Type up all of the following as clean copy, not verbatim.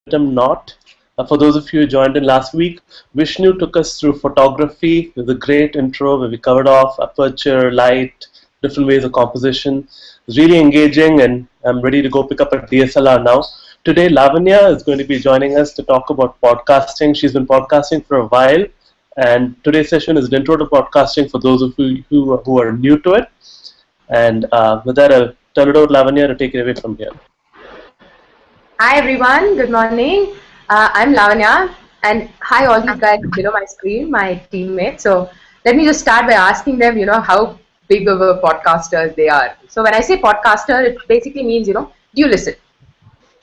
Levitum Knot. For those of you who joined in last week, Vishnu took us through photography with a great intro where we covered off aperture, light, different ways of composition. It was really engaging, and I'm ready to go pick up a DSLR now. Today, Lavanya is going to be joining us to talk about podcasting. She's been podcasting for a while, and today's session is an intro to podcasting for those of you who are new to it. And with that, I'll turn it over to Lavanya to take it away from here. Hi everyone, good morning. I'm Lavanya, and hi all these guys below my screen, my teammates. So let me just start by asking them, how big of a podcasters they are. So when I say podcaster, it basically means, do you listen?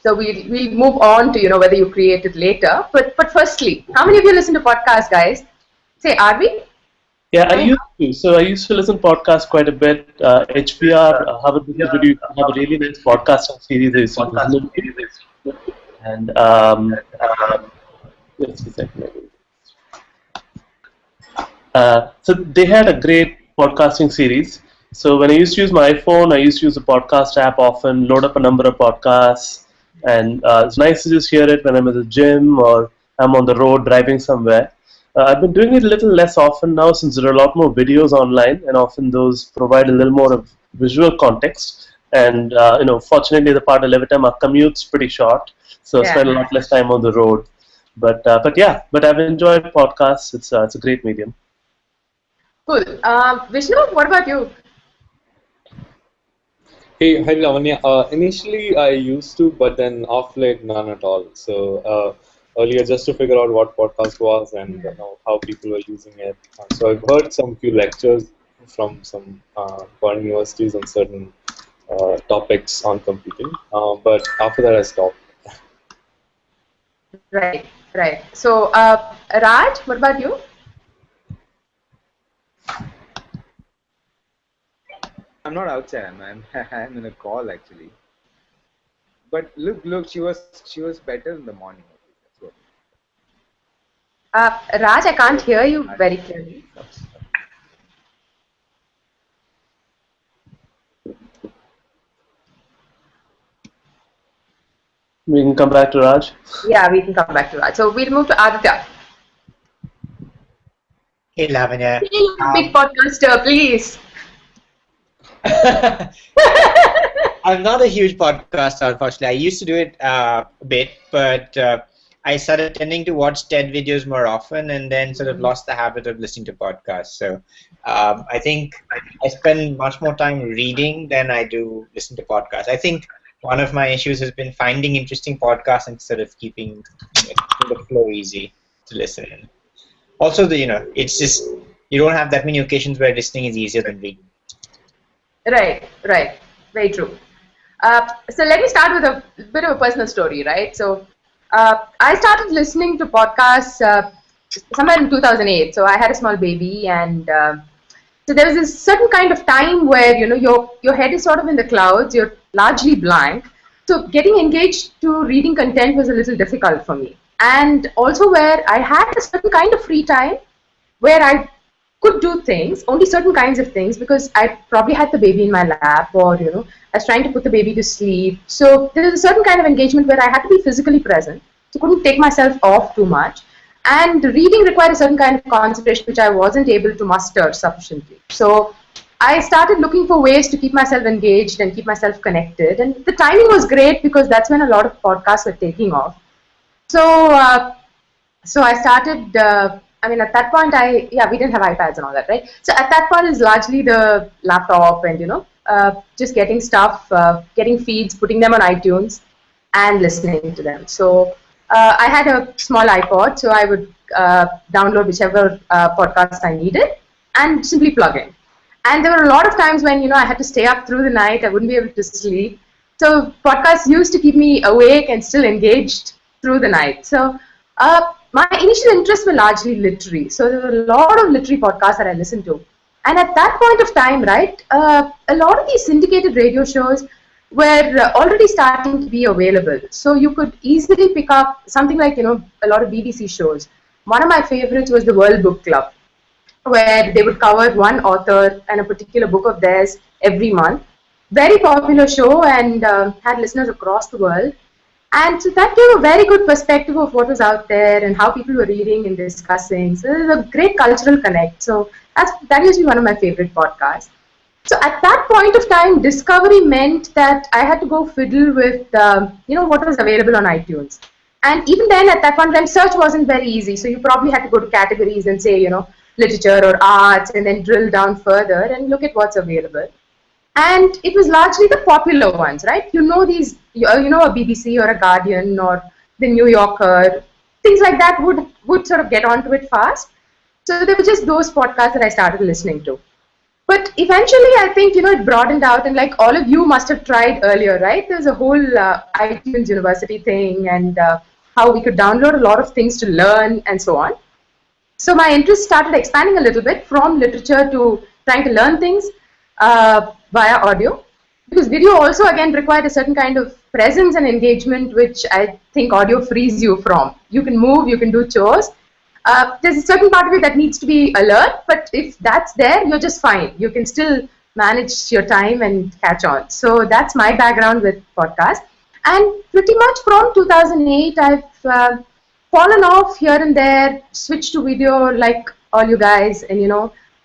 So we'll move on to, whether you create it later. But firstly, how many of you listen to podcasts, guys? Say, are we? Yeah, I used to. So I used to listen to podcasts quite a bit. HBR, Harvard Business Review, have a really nice podcasting series. And just a second. So they had a great podcasting series. So when I used to use my iPhone, I used to use the podcast app often, load up a number of podcasts, and it's nice to just hear it when I'm at the gym or I'm on the road driving somewhere. I've been doing it a little less often now since there are a lot more videos online, and often those provide a little more of visual context. And fortunately, the part of Levitum, our commute's pretty short, so I spend a lot less time on the road. But I've enjoyed podcasts. It's a great medium. Cool. Vishnu, what about you? Hey, hi Lavanya. Initially, I used to, but then off late, none at all. So earlier, just to figure out what podcast was and how people were using it. So I've heard some few lectures from some foreign universities on certain topics on computing, but after that I stopped. Right. So Raj, what about you? I'm not outside. I'm in a call actually. But look, she was better in the morning. Raj, I can't hear you very clearly. We can come back to Raj. Yeah, we can come back to Raj. So we'll move to Aditya. Hey, Lavanya. Big podcaster, please. I'm not a huge podcaster, unfortunately. I used to do it a bit, but I started tending to watch TED videos more often and then sort of lost the habit of listening to podcasts. So I think I spend much more time reading than I do listening to podcasts. I think one of my issues has been finding interesting podcasts and sort of keeping the flow easy to listen in. Also, it's just you don't have that many occasions where listening is easier than reading. Right. Very true. So let me start with a bit of a personal story, right? So I started listening to podcasts somewhere in 2008. So I had a small baby, and so there was this certain kind of time where your head is sort of in the clouds. You're largely blank. So getting engaged to reading content was a little difficult for me, and also where I had a certain kind of free time where I could do things, only certain kinds of things, because I probably had the baby in my lap, or I was trying to put the baby to sleep. So there was a certain kind of engagement where I had to be physically present, so couldn't take myself off too much. And reading required a certain kind of concentration which I wasn't able to muster sufficiently. So I started looking for ways to keep myself engaged and keep myself connected. And the timing was great because that's when a lot of podcasts were taking off. So I started. At that point, we didn't have iPads and all that, right? So at that point, it's largely the laptop and, just getting stuff, getting feeds, putting them on iTunes and listening to them. So I had a small iPod, so I would download whichever podcast I needed and simply plug in. And there were a lot of times when, I had to stay up through the night. I wouldn't be able to sleep. So podcasts used to keep me awake and still engaged through the night. So my initial interests were largely literary. So there were a lot of literary podcasts that I listened to. And at that point of time, right, a lot of these syndicated radio shows were already starting to be available. So you could easily pick up something like, a lot of BBC shows. One of my favorites was the World Book Club, where they would cover one author and a particular book of theirs every month. Very popular show, and had listeners across the world. And so that gave a very good perspective of what was out there and how people were reading and discussing. So it was a great cultural connect. So that used to be one of my favorite podcasts. So at that point of time, discovery meant that I had to go fiddle with, what was available on iTunes. And even then, at that point in time, search wasn't very easy. So you probably had to go to categories and say, literature or arts, and then drill down further and look at what's available. And it was largely the popular ones, right? These, a BBC or a Guardian or the New Yorker, things like that would sort of get onto it fast. So there were just those podcasts that I started listening to. But eventually, I think, it broadened out, and like all of you must have tried earlier, right? There's a whole iTunes University thing, and how we could download a lot of things to learn and so on. So my interest started expanding a little bit from literature to trying to learn things via audio, because video also again required a certain kind of presence and engagement, which I think audio frees you from. You can move, you can do chores. There's a certain part of it that needs to be alert, but if that's there, you're just fine. You can still manage your time and catch on. So that's my background with podcasts. And pretty much from 2008, I've fallen off here and there, switched to video like all you guys, and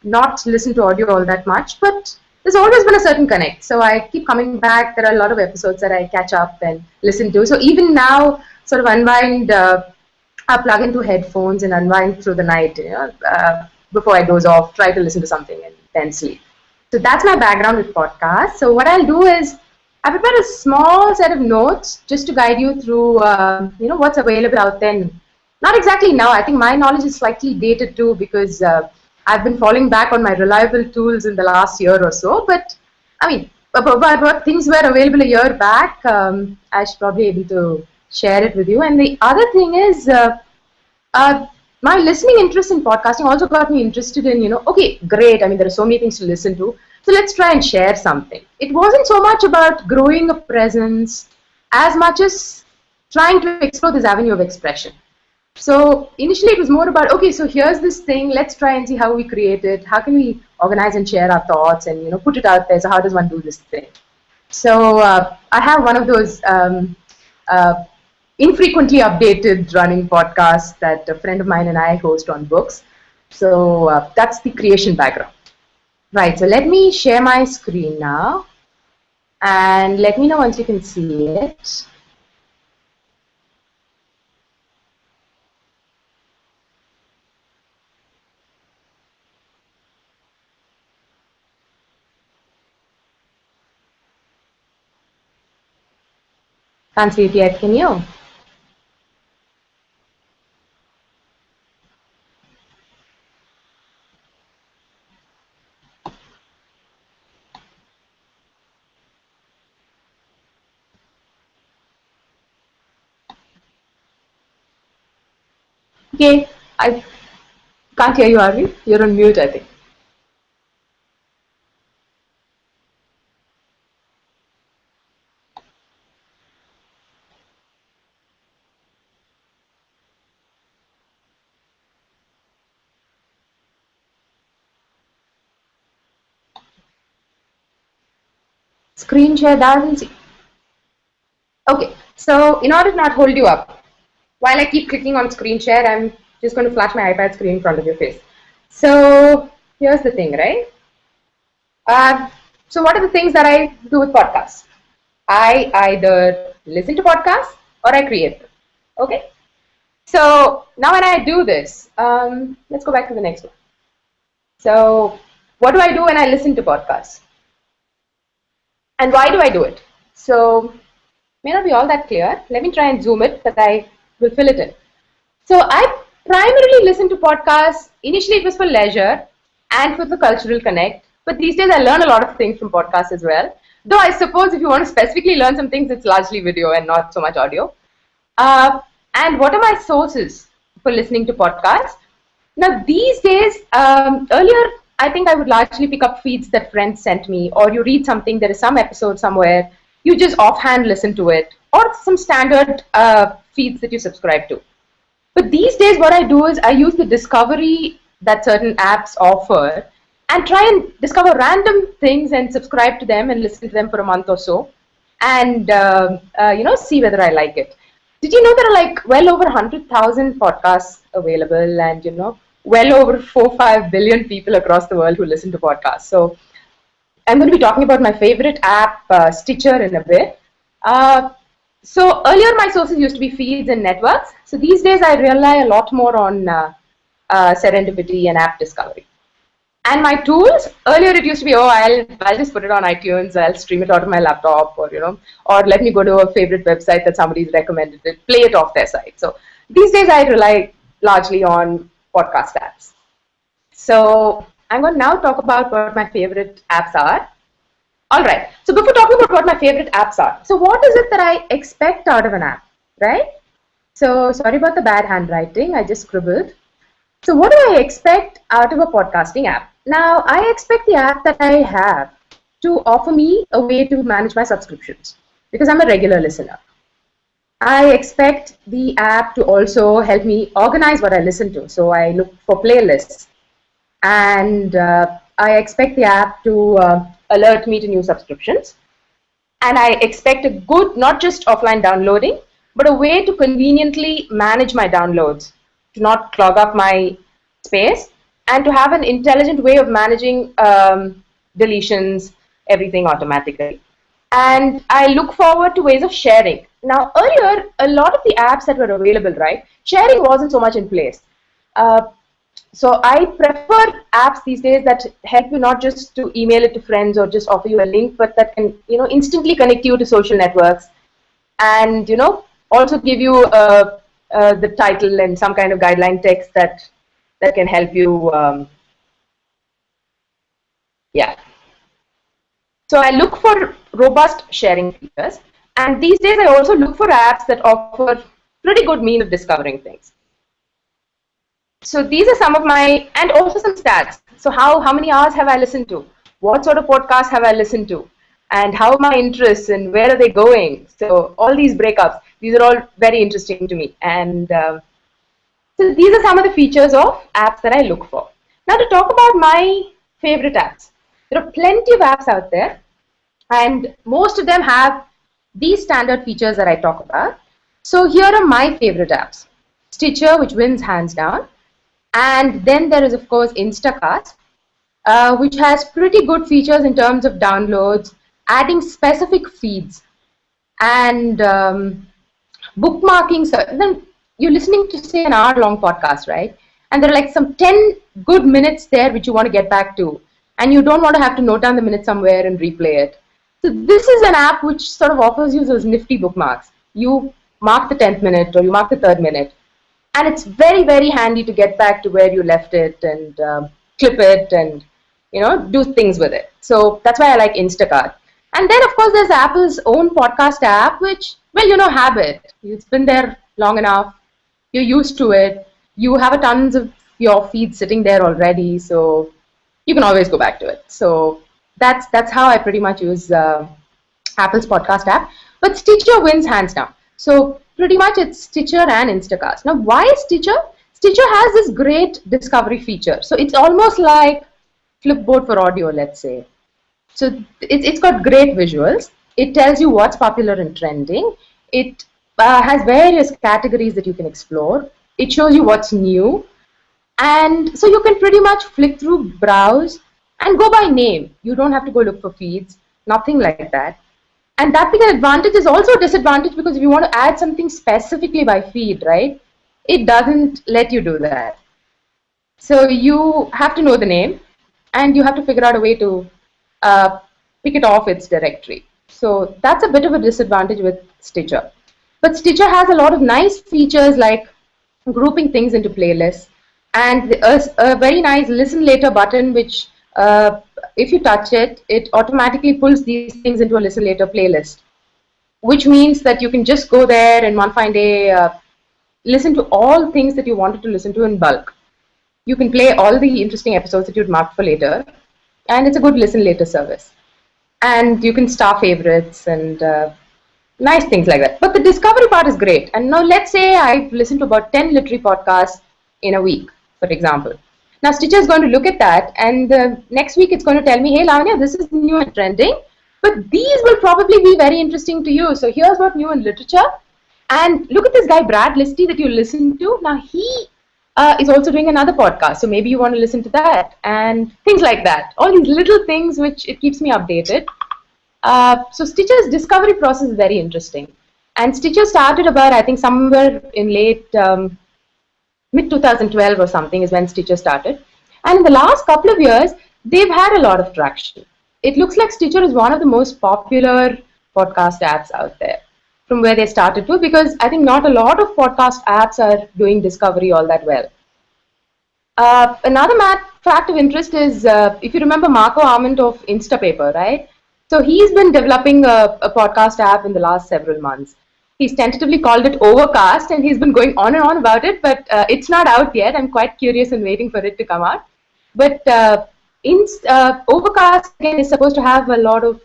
not listen to audio all that much, but there's always been a certain connect. So I keep coming back. There are a lot of episodes that I catch up and listen to. So even now, sort of unwind, I plug into headphones and unwind through the night, before I doze off, try to listen to something and then sleep. So that's my background with podcasts. So what I'll do is, I prepared a small set of notes just to guide you through, what's available out there. Not exactly now. I think my knowledge is slightly dated too, because I've been falling back on my reliable tools in the last year or so. But I mean, but things were available a year back. I should probably be able to share it with you. And the other thing is, my listening interest in podcasting also got me interested in, okay, great. I mean, there are so many things to listen to. So let's try and share something. It wasn't so much about growing a presence as much as trying to explore this avenue of expression. So initially it was more about, okay, so here's this thing, let's try and see how we create it. How can we organize and share our thoughts and, put it out there. So how does one do this thing? So I have one of those infrequently updated running podcasts that a friend of mine and I host on books. So that's the creation background. Right, so let me share my screen now, and let me know once you can see it. Can't see it yet, can you? Okay, I can't hear you, Arvi. You're on mute, I think. Screen share, Darwin. Okay, so in order to not hold you up, while I keep clicking on screen share, I'm just going to flash my iPad screen in front of your face. So here's the thing, right? So what are the things that I do with podcasts? I either listen to podcasts or I create them. Okay? So now when I do this, let's go back to the next one. So what do I do when I listen to podcasts? And why do I do it? So may not be all that clear. Let me try and zoom it, but I will fill it in. So I primarily listen to podcasts. Initially it was for leisure and for the cultural connect. But these days I learn a lot of things from podcasts as well. Though I suppose if you want to specifically learn some things, it's largely video and not so much audio. And what are my sources for listening to podcasts? Now these days, earlier I think I would largely pick up feeds that friends sent me, or you read something, there is some episode somewhere, you just offhand listen to it, or some standard feeds that you subscribe to. But these days what I do is I use the discovery that certain apps offer and try and discover random things and subscribe to them and listen to them for a month or so. and see whether I like it. Did you know there are like well over 100,000 podcasts available, and well over 4-5 billion people across the world who listen to podcasts. So I'm going to be talking about my favorite app, Stitcher, in a bit. So earlier my sources used to be feeds and networks. So these days I rely a lot more on serendipity and app discovery. And my tools, earlier it used to be, I'll just put it on iTunes, I'll stream it out of my laptop, or let me go to a favorite website that somebody's recommended it, play it off their site. So these days I rely largely on podcast apps. So I'm going to now talk about what my favorite apps are. All right. So before talking about what my favorite apps are, so what is it that I expect out of an app, right? So sorry about the bad handwriting. I just scribbled. So what do I expect out of a podcasting app? Now, I expect the app that I have to offer me a way to manage my subscriptions because I'm a regular listener. I expect the app to also help me organize what I listen to. So I look for playlists. And I expect the app to alert me to new subscriptions. And I expect a good, not just offline downloading, but a way to conveniently manage my downloads, to not clog up my space, and to have an intelligent way of managing deletions, everything automatically. And I look forward to ways of sharing. Now, earlier, a lot of the apps that were available, right, sharing wasn't so much in place. So I prefer apps these days that help you not just to email it to friends or just offer you a link, but that can instantly connect you to social networks, and also give you the title and some kind of guideline text that can help you. So I look for robust sharing features, and these days I also look for apps that offer pretty good means of discovering things. So these are some of my, and also some stats. So how many hours have I listened to? What sort of podcasts have I listened to? And how are my interests and where are they going? So all these breakups, these are all very interesting to me. And so these are some of the features of apps that I look for. Now to talk about my favorite apps. There are plenty of apps out there, and most of them have these standard features that I talk about. So here are my favorite apps. Stitcher, which wins hands down. And then there is, of course, Instacast, which has pretty good features in terms of downloads, adding specific feeds, and bookmarking. So then you're listening to, say, an hour-long podcast, right? And there are like some 10 good minutes there which you want to get back to, and you don't want to have to note down the minute somewhere and replay it. So this is an app which sort of offers you those nifty bookmarks. You mark the 10th minute or you mark the 3rd minute. And it's very, very handy to get back to where you left it and clip it and, do things with it. So that's why I like Instacart. And then, of course, there's Apple's own podcast app, which, well, Habit. It's been there long enough. You're used to it. You have a tons of your feeds sitting there already, so you can always go back to it. So that's how I pretty much use Apple's podcast app. But Stitcher wins hands down. So pretty much it's Stitcher and Instacast. Now, why Stitcher? Stitcher has this great discovery feature. So it's almost like Flipboard for audio, let's say. So it's got great visuals. It tells you what's popular and trending. It has various categories that you can explore. It shows you what's new. And so you can pretty much flick through, browse, and go by name. You don't have to go look for feeds, nothing like that. And that being an advantage is also a disadvantage, because if you want to add something specifically by feed, right, it doesn't let you do that. So you have to know the name, and you have to figure out a way to pick it off its directory. So that's a bit of a disadvantage with Stitcher. But Stitcher has a lot of nice features like grouping things into playlists, and a very nice listen later button, which if you touch it, it automatically pulls these things into a listen later playlist, which means that you can just go there and one fine day listen to all things that you wanted to listen to in bulk. You can play all the interesting episodes that you'd marked for later, and it's a good listen later service. And you can star favorites and nice things like that. But the discovery part is great. And now let's say I've listened to about 10 literary podcasts in a week, for example. Now Stitcher is going to look at that, and next week it's going to tell me, hey Lavanya, this is new and trending, But these will probably be very interesting to you. So here's what new in literature. And look at this guy, Brad Listy, that you listen to. Now, he is also doing another podcast. So maybe you want to listen to that and things like that. All these little things which it keeps me updated. So Stitcher's discovery process is very interesting. And Stitcher started about, I think, somewhere in late mid-2012 or something is when Stitcher started. And in the last couple of years, they've had a lot of traction. It looks like Stitcher is one of the most popular podcast apps out there from where they started to, because I think not a lot of podcast apps are doing discovery all that well. Another fact of interest is, if you remember Marco Arment of Instapaper, right? So he's been developing a podcast app in the last several months. He's tentatively called it Overcast, and he's been going on and on about it, but it's not out yet. I'm quite curious and waiting for it to come out. But Overcast, again, is supposed to have a lot of,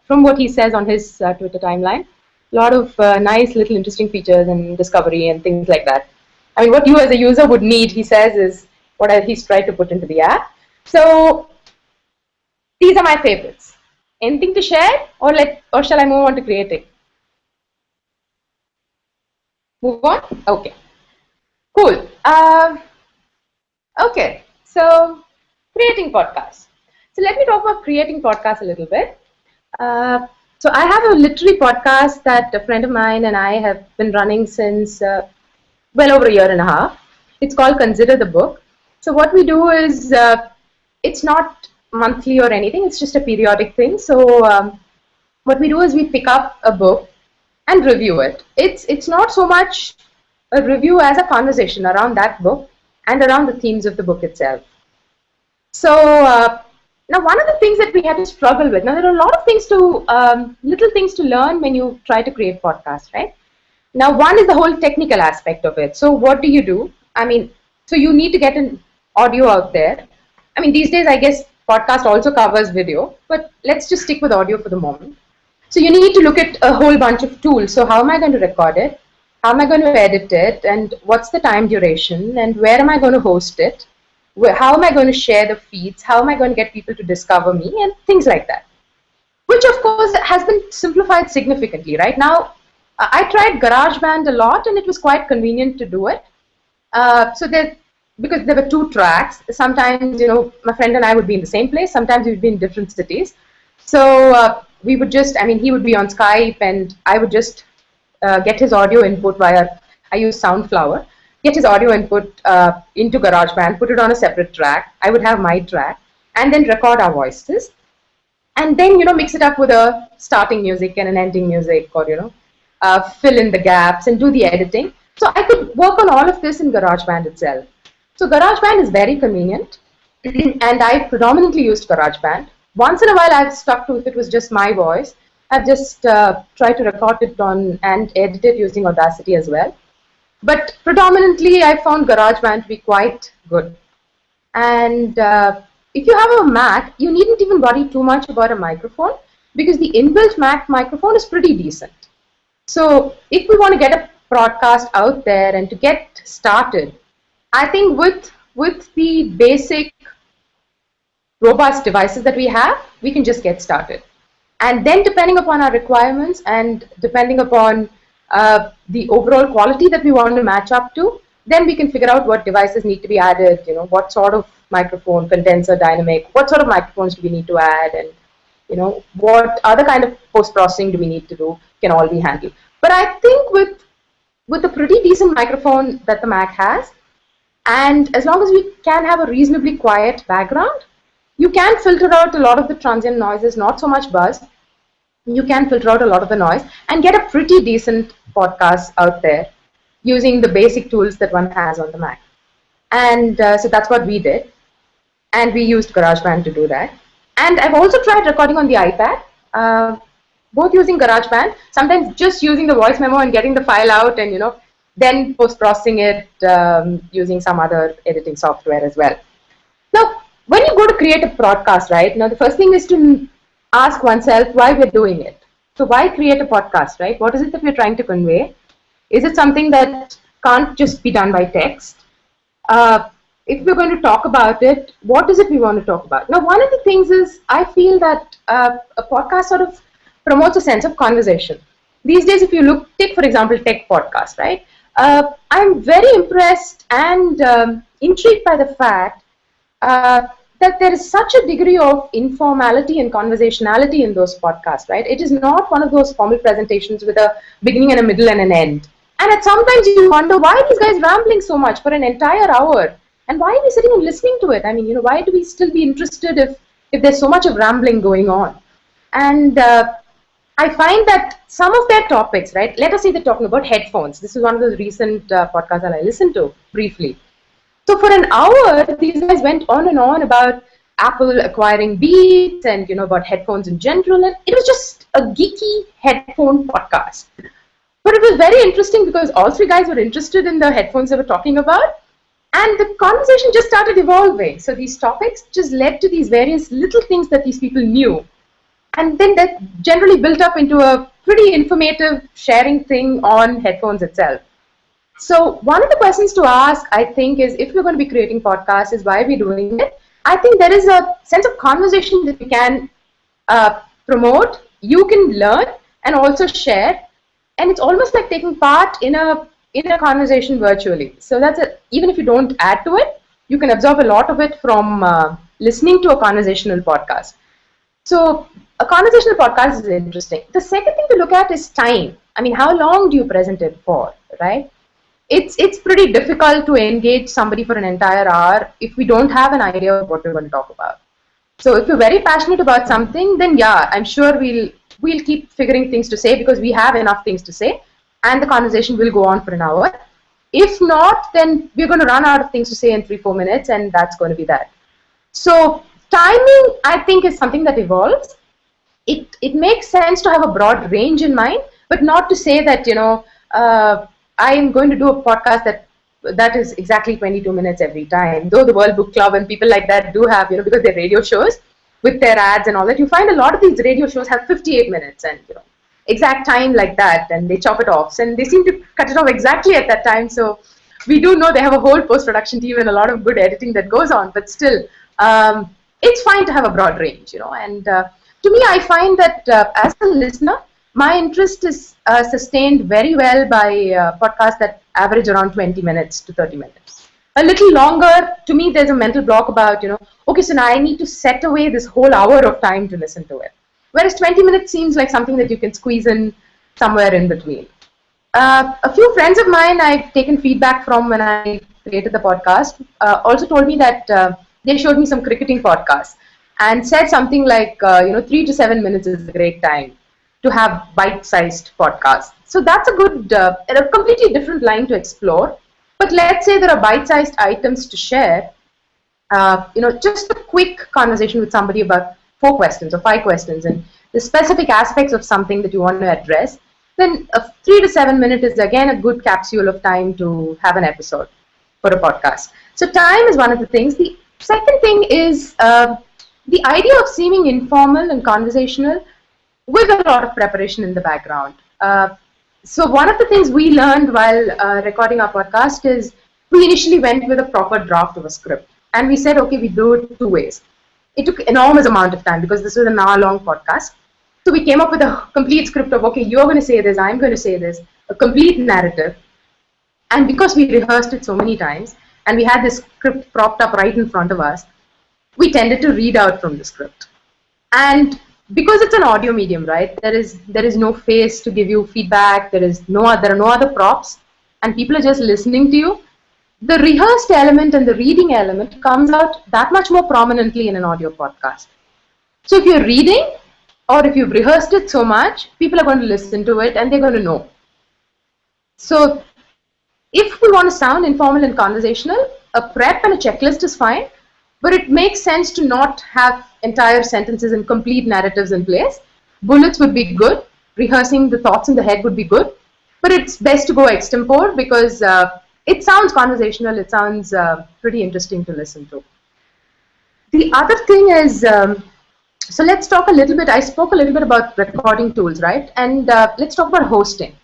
from what he says on his Twitter timeline, a lot of nice little interesting features and discovery and things like that. I mean, what you as a user would need, he says, is what he's tried to put into the app. So these are my favorites. Anything to share, or shall I move on to creating? Move on? Okay. Cool. Okay. So creating podcasts. So let me talk about creating podcasts a little bit. So I have a literary podcast that a friend of mine and I have been running since well over a year and a half. It's called Consider the Book. So what we do is, it's not monthly or anything, it's just a periodic thing. So what we do is we pick up a book and review it. It's not so much a review as a conversation around that book and around the themes of the book itself. So now one of the things that we had to struggle with, now there are a lot of things to, little things to learn when you try to create podcasts, right? Now one is the whole technical aspect of it. So what do you do? I mean, so you need to get an audio out there. I mean, these days I guess podcast also covers video, but let's just stick with audio for the moment. So you need to look at a whole bunch of tools. So how am I going to record it? How am I going to edit it? And what's the time duration? And where am I going to host it? How am I going to share the feeds? How am I going to get people to discover me? And things like that. Which of course has been simplified significantly. Right now, I tried GarageBand a lot and it was quite convenient to do it. Because there were 2 tracks, sometimes, my friend and I would be in the same place, sometimes we would be in different cities. So we would just, he would be on Skype and I would just get his audio input via, I use Soundflower, get his audio input into GarageBand, put it on a separate track, I would have my track, and then record our voices. And then, mix it up with a starting music and an ending music, or, fill in the gaps and do the editing. So I could work on all of this in GarageBand itself. So GarageBand is very convenient, and I predominantly used GarageBand. Once in a while I've stuck to, if it was just my voice, I've just tried to record it on and edit it using Audacity as well. But predominantly I found GarageBand to be quite good. And if you have a Mac, you needn't even worry too much about a microphone, because the inbuilt Mac microphone is pretty decent. So if we want to get a broadcast out there and to get started, I think with the basic robust devices that we have, we can just get started. And then depending upon our requirements and depending upon the overall quality that we want to match up to, then we can figure out what devices need to be added, what sort of microphone, condenser, dynamic, what sort of microphones do we need to add, and what other kind of post-processing do we need to do, can all be handled. But I think with a pretty decent microphone that the Mac has, and as long as we can have a reasonably quiet background, you can filter out a lot of the transient noises, not so much buzz. You can filter out a lot of the noise and get a pretty decent podcast out there using the basic tools that one has on the Mac. And so that's what we did. And we used GarageBand to do that. And I've also tried recording on the iPad, both using GarageBand, sometimes just using the voice memo and getting the file out and, then post-processing it using some other editing software as well. Now, when you go to create a broadcast, right, now the first thing is to ask oneself why we're doing it. So why create a podcast, right? What is it that we're trying to convey? Is it something that can't just be done by text? if we're going to talk about it, what is it we want to talk about? Now, one of the things is I feel that a podcast sort of promotes a sense of conversation. These days, if you take for example, tech podcast, right? I'm very impressed and intrigued by the fact that there is such a degree of informality and conversationality in those podcasts, right? It is not one of those formal presentations with a beginning and a middle and an end. And at sometimes you wonder, why are these guys rambling so much for an entire hour? And why are we sitting and listening to it? I mean, why do we still be interested if there's so much of rambling going on? And I find that some of their topics, right? Let us say they're talking about headphones. This is one of those recent podcasts that I listened to briefly. So for an hour, these guys went on and on about Apple acquiring Beats and about headphones in general, and it was just a geeky headphone podcast. But it was very interesting because all three guys were interested in the headphones they were talking about, and the conversation just started evolving. So these topics just led to these various little things that these people knew, and then that generally built up into a pretty informative sharing thing on headphones itself. So one of the questions to ask, I think, is if we're going to be creating podcasts, is why are we doing it? I think there is a sense of conversation that we can promote, you can learn, and also share. And it's almost like taking part in a conversation virtually. So that's even if you don't add to it, you can absorb a lot of it from listening to a conversational podcast. So a conversational podcast is interesting. The second thing to look at is time. I mean, how long do you present it for, right? It's pretty difficult to engage somebody for an entire hour if we don't have an idea of what we're going to talk about. So if you're very passionate about something, then yeah, I'm sure we'll keep figuring things to say because we have enough things to say, and the conversation will go on for an hour. If not, then we're going to run out of things to say in 3-4 minutes, and that's going to be that. So timing, I think, is something that evolves. It makes sense to have a broad range in mind, but not to say that I'm going to do a podcast that is exactly 22 minutes every time. Though the World Book Club and people like that do have, because they're radio shows with their ads and all that, you find a lot of these radio shows have 58 minutes and exact time like that, and they chop it off, and they seem to cut it off exactly at that time. So we do know they have a whole post-production team and a lot of good editing that goes on, but still, it's fine to have a broad range, and to me, I find that as a listener, my interest is sustained very well by podcasts that average around 20 minutes to 30 minutes. A little longer, to me, there's a mental block about, okay, so now I need to set away this whole hour of time to listen to it. Whereas 20 minutes seems like something that you can squeeze in somewhere in between. A few friends of mine I've taken feedback from when I created the podcast also told me that they showed me some cricketing podcasts and said something like, 3 to 7 minutes is a great time to have bite-sized podcasts. So that's a good, a completely different line to explore. But let's say there are bite-sized items to share, just a quick conversation with somebody about 4 questions or 5 questions and the specific aspects of something that you want to address, then a 3 to 7 minute is again a good capsule of time to have an episode for a podcast. So time is one of the things. The second thing is the idea of seeming informal and conversational with a lot of preparation in the background. So one of the things we learned while recording our podcast is we initially went with a proper draft of a script. And we said, okay, we do it 2 ways. It took enormous amount of time because this was an hour-long podcast. So we came up with a complete script of, okay, you're going to say this, I'm going to say this, a complete narrative. And because we rehearsed it so many times, and we had this script propped up right in front of us, we tended to read out from the script. And because it's an audio medium, right, there is no face to give you feedback, there are no other props, and people are just listening to you. The rehearsed element and the reading element comes out that much more prominently in an audio podcast. So if you're reading, or if you've rehearsed it so much, people are going to listen to it and they're going to know. So if we want to sound informal and conversational, a prep and a checklist is fine, but it makes sense to not have entire sentences and complete narratives in place. Bullets would be good. Rehearsing the thoughts in the head would be good. But it's best to go extempore because it sounds conversational. It sounds pretty interesting to listen to. The other thing is, so let's talk a little bit. I spoke a little bit about recording tools, right? And let's talk about hosting.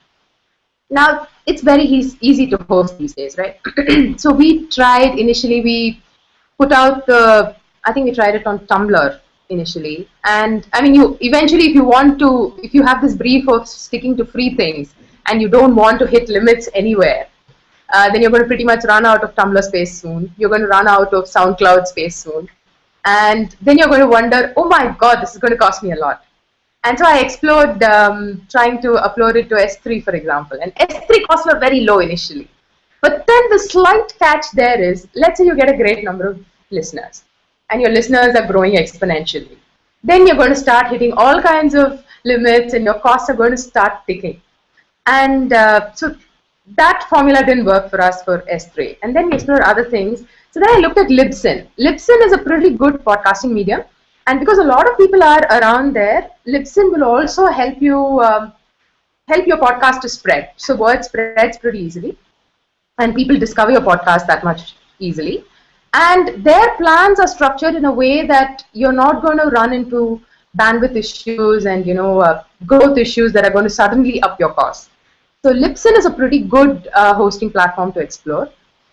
Now, it's very easy to host these days, right? So we tried initially, we put out I think we tried it on Tumblr initially. And I mean, you eventually, if you have this brief of sticking to free things and you don't want to hit limits anywhere, then you're going to pretty much run out of Tumblr space soon. You're going to run out of SoundCloud space soon. And then you're going to wonder, oh my God, this is going to cost me a lot. And so I explored trying to upload it to S3, for example. And S3 costs were very low initially. But then the slight catch there is, let's say you get a great number of listeners, and your listeners are growing exponentially. Then you're going to start hitting all kinds of limits, and your costs are going to start ticking. And so that formula didn't work for us for S3. And then we explored other things. So then I looked at Libsyn. Libsyn is a pretty good podcasting medium. And because a lot of people are around there, Libsyn will also help you help your podcast to spread. So word spreads pretty easily, and people discover your podcast that much easily. And their plans are structured in a way that you're not going to run into bandwidth issues and growth issues that are going to suddenly up your costs. So Libsyn is a pretty good hosting platform to explore.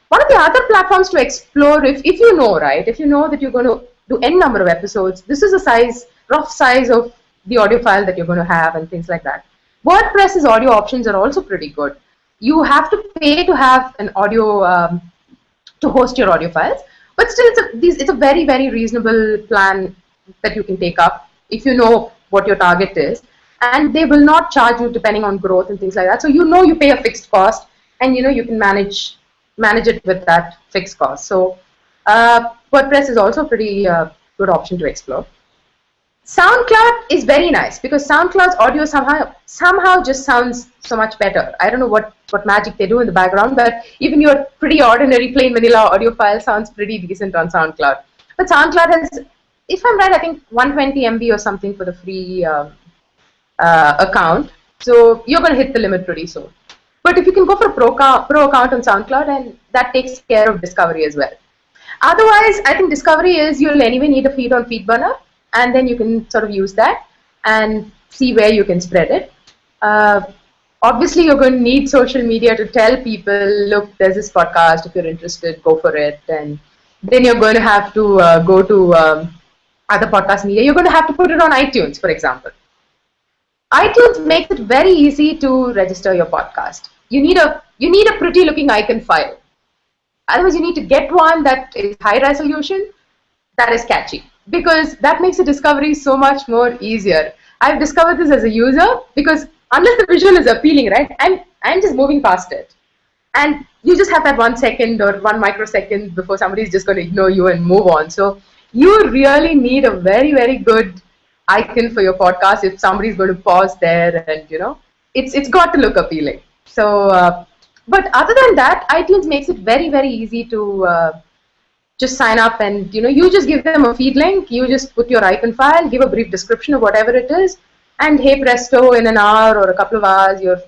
One of the other platforms to explore, if you know, right, if you know that you're going to do n number of episodes, this is a rough size of the audio file that you're going to have and things like that. WordPress's audio options are also pretty good. You have to pay to have an audio, to host your audio files, but still it's a very, very reasonable plan that you can take up if you know what your target is. And they will not charge you depending on growth and things like that. So you pay a fixed cost, and you can manage it with that fixed cost. So WordPress is also a pretty good option to explore. SoundCloud is very nice because SoundCloud's audio somehow just sounds so much better. I don't know what magic they do in the background, but even your pretty ordinary plain vanilla audio file sounds pretty decent on SoundCloud. But SoundCloud has, if I'm right, I think 120 MB or something for the free account. So you're going to hit the limit pretty soon. But if you can go for a pro account on SoundCloud, and that takes care of discovery as well. Otherwise, I think discovery is you'll anyway need a feed on FeedBurner, and then you can sort of use that and see where you can spread it. Obviously, you're going to need social media to tell people, look, there's this podcast. If you're interested, go for it. And then you're going to have to go to other podcast media. You're going to have to put it on iTunes, for example. iTunes makes it very easy to register your podcast. You need a pretty looking icon file. Otherwise, you need to get one that is high resolution, that is catchy, because that makes the discovery so much more easier. I've discovered this as a user because unless the visual is appealing, right, I'm just moving past it. And you just have that 1 second or 1 microsecond before somebody's just going to ignore you and move on. So you really need a very, very good icon for your podcast if somebody's going to pause there, and it's got to look appealing. So but other than that, iTunes makes it very, very easy to just sign up, and you just give them a feed link, you just put your icon file, give a brief description of whatever it is, and hey presto, in an hour or a couple of hours you're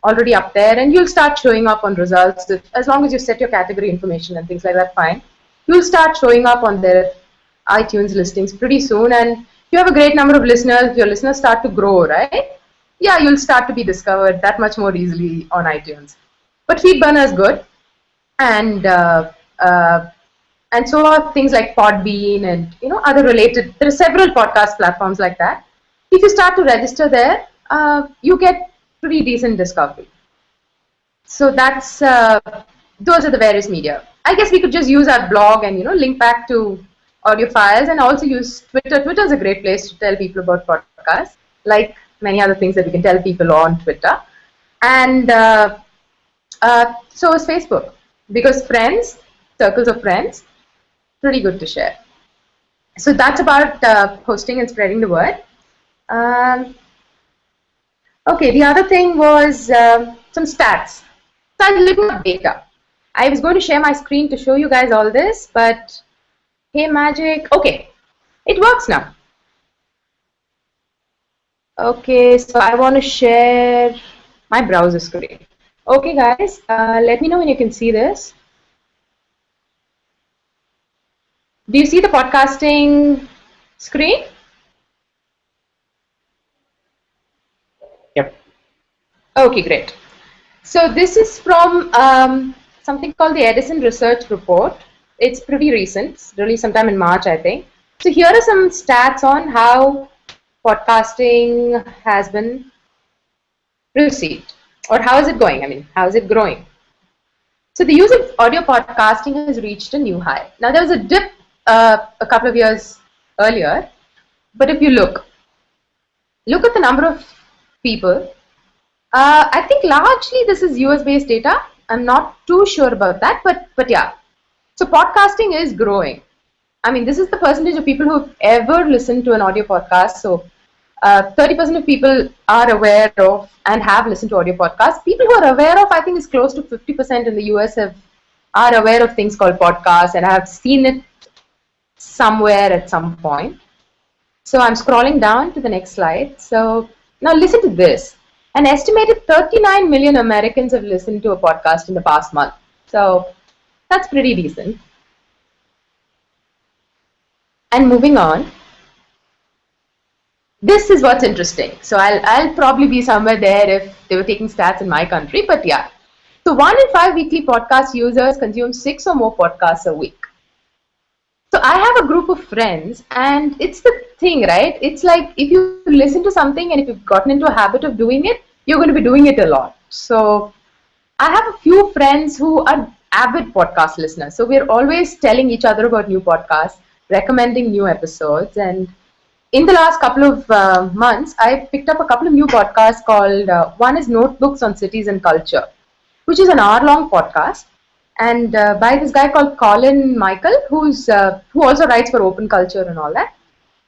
already up there, and you'll start showing up on results. As long as you set your category information and things like that, fine, you'll start showing up on their iTunes listings pretty soon. And if you have a great number of listeners, if your listeners start to grow, right, yeah, you'll start to be discovered that much more easily on iTunes. But FeedBurner is good, and so are things like Podbean and other related. There are several podcast platforms like that. If you start to register there, you get pretty decent discovery. So that's those are the various media. I guess we could just use our blog and link back to audio files, and also use Twitter. Twitter is a great place to tell people about podcasts, like many other things that we can tell people on Twitter. And so is Facebook, because friends, circles of friends, pretty good to share. So that's about hosting and spreading the word. Okay, the other thing was some stats. So I'm looking at data. I was going to share my screen to show you guys all this, but hey magic, okay, it works now. Okay, so I want to share my browser screen. Okay guys, let me know when you can see this. Do you see the podcasting screen? Yep. Okay, great. So this is from something called the Edison Research Report. It's pretty recent, it's released sometime in March, I think. So here are some stats on how podcasting has been received, or how is it going? I mean, how is it growing? So the use of audio podcasting has reached a new high. Now there was a dip a couple of years earlier, but if you look at the number of people. I think largely this is US-based data. I'm not too sure about that, but yeah. So podcasting is growing. I mean, this is the percentage of people who've ever listened to an audio podcast. So 30% of people are aware of and have listened to audio podcasts. People who are aware of, I think, is close to 50% in the US are aware of things called podcasts and have seen it somewhere at some point. So I'm scrolling down to the next slide. So now listen to this. An estimated 39 million Americans have listened to a podcast in the past month. So that's pretty decent. And moving on. This is what's interesting. So I'll probably be somewhere there if they were taking stats in my country, but yeah. So 1 in 5 weekly podcast users consume 6 or more podcasts a week. So I have a group of friends, and it's the thing, right? It's like if you listen to something and if you've gotten into a habit of doing it, you're going to be doing it a lot. So I have a few friends who are avid podcast listeners. So we're always telling each other about new podcasts, recommending new episodes. And in the last couple of months, I picked up a couple of new podcasts called, one is Notebooks on Cities and Culture, which is an hour-long podcast. And by this guy called Colin Michael, who also writes for Open Culture and all that.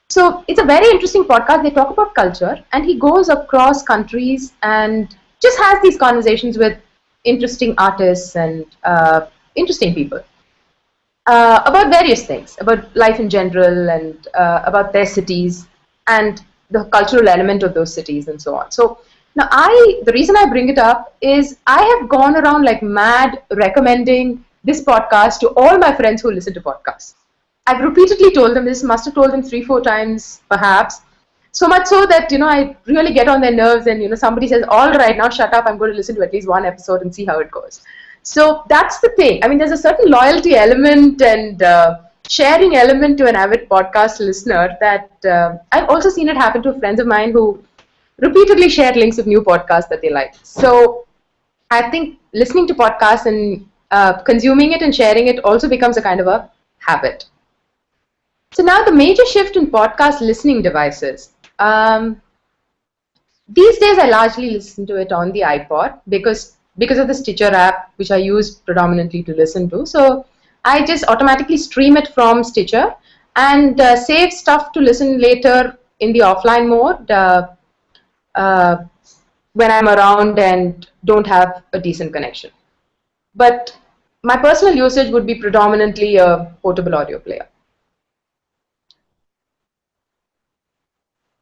So it's a very interesting podcast. They talk about culture, and he goes across countries and just has these conversations with interesting artists and interesting people about various things, about life in general and about their cities and the cultural element of those cities and so on. So now the reason I bring it up is I have gone around like mad recommending this podcast to all my friends who listen to podcasts. I've repeatedly told them this, must have told them 3-4 times perhaps. So much so that, I really get on their nerves and, somebody says, all right, now shut up, I'm going to listen to at least one episode and see how it goes. So that's the thing. I mean, there's a certain loyalty element and sharing element to an avid podcast listener that I've also seen it happen to friends of mine who repeatedly shared links of new podcasts that they like. So I think listening to podcasts and consuming it and sharing it also becomes a kind of a habit. So now the major shift in podcast listening devices. These days I largely listen to it on the iPod because of the Stitcher app, which I use predominantly to listen to. So I just automatically stream it from Stitcher and save stuff to listen later in the offline mode when I'm around and don't have a decent connection. But my personal usage would be predominantly a portable audio player.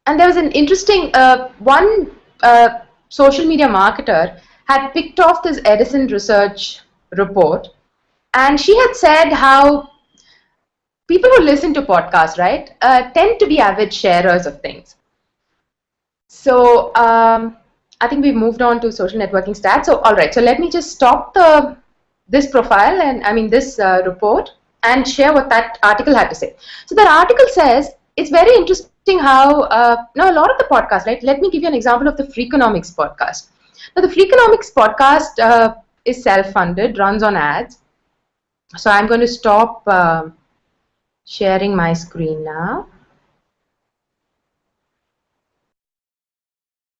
And there was an interesting, one social media marketer had picked off this Edison research report, and she had said how people who listen to podcasts, right, tend to be avid sharers of things. So I think we've moved on to social networking stats. So all right, so let me just stop this profile and this report and share what that article had to say. So that article says it's very interesting how now a lot of the podcasts, right? Let me give you an example of the Freakonomics podcast. Now the Freakonomics podcast is self-funded, runs on ads. So I'm going to stop sharing my screen now.